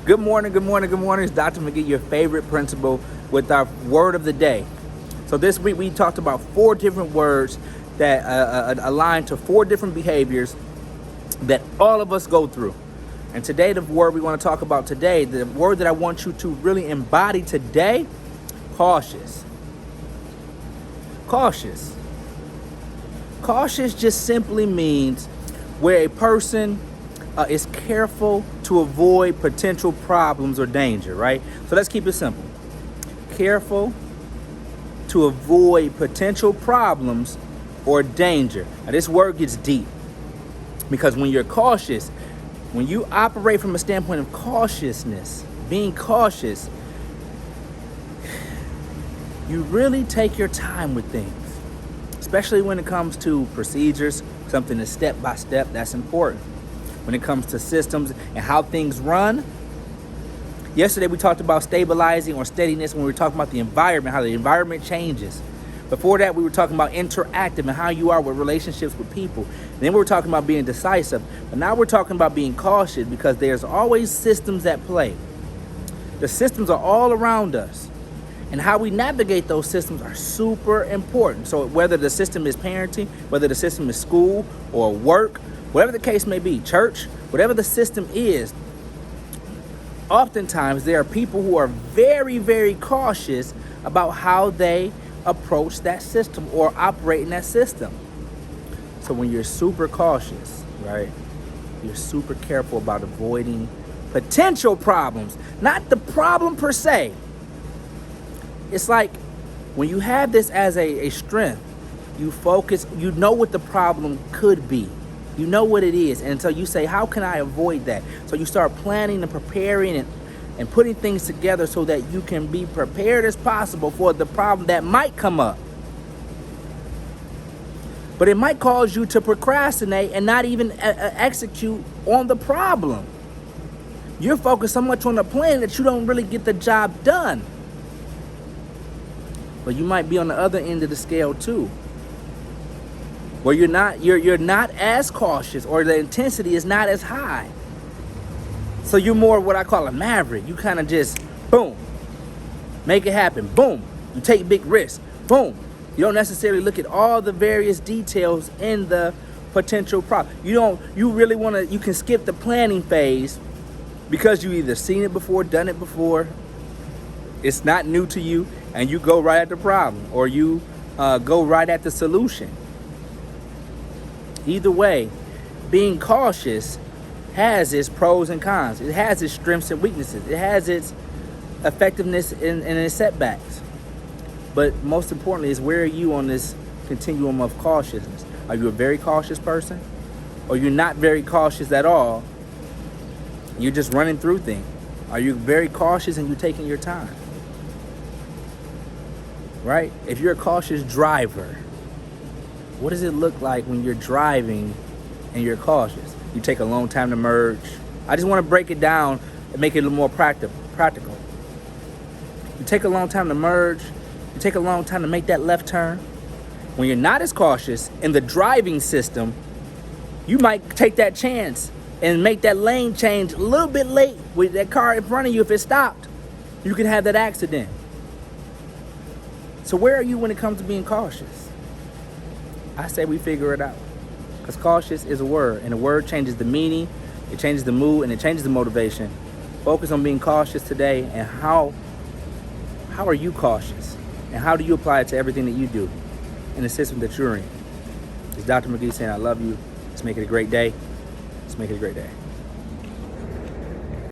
Good morning, good morning, good morning. It's Dr. McGee, your favorite principal, with our word of the day. So this week we talked about 4 different words that align to 4 different behaviors that all of us go through. And today the word we want to talk about today, the word that I want you to really embody today, cautious. Cautious. Cautious just simply means where a person is careful to avoid potential problems or danger, right? So let's keep it simple. Careful to avoid potential problems or danger. Now this word gets deep because when you're cautious, when you operate from a standpoint of cautiousness, being cautious, you really take your time with things, especially when it comes to procedures, something that's step by step. That's important. When it comes to systems and how things run. Yesterday we talked about stabilizing or steadiness when we were talking about the environment, how the environment changes. Before that we were talking about interactive and how you are with relationships with people. And then we were talking about being decisive. But now we're talking about being cautious because there's always systems at play. The systems are all around us. And how we navigate those systems are super important. So whether the system is parenting, whether the system is school or work, whatever the case may be, church, whatever the system is, oftentimes there are people who are very, very cautious about how they approach that system or operate in that system. So when you're super cautious, right, you're super careful about avoiding potential problems, not the problem per se. It's like when you have this as a strength, you focus, you know what the problem could be. You know what it is. And so you say, how can I avoid that? So you start planning and preparing and putting things together so that you can be prepared as possible for the problem that might come up. But it might cause you to procrastinate and not even execute on the problem. You're focused so much on the plan that you don't really get the job done. But you might be on the other end of the scale too, where you're not as cautious, or the intensity is not as high. So you're more what I call a maverick. You kind of just boom, make it happen. Boom, you take big risks. Boom, you don't necessarily look at all the various details in the potential problem. You can skip the planning phase because you either seen it before, done it before. It's not new to you, and you go right at the problem, or you go right at the solution. Either way, being cautious has its pros and cons. It has its strengths and weaknesses. It has its effectiveness and its setbacks. But most importantly is, where are you on this continuum of cautiousness? Are you a very cautious person? Or you're not very cautious at all? You're just running through things. Are you very cautious and you're taking your time? Right? If you're a cautious driver, what does it look like when you're driving and you're cautious? You take a long time to merge. I just want to break it down and make it a little more practical. You take a long time to merge. You take a long time to make that left turn. When you're not as cautious in the driving system, you might take that chance and make that lane change a little bit late with that car in front of you. If it stopped, you can have that accident. So where are you when it comes to being cautious? I say we figure it out. Because cautious is a word, and a word changes the meaning, it changes the mood, and it changes the motivation. Focus on being cautious today, and how are you cautious? And how do you apply it to everything that you do in the system that you're in? It's Dr. McGee saying I love you. Let's make it a great day. Let's make it a great day.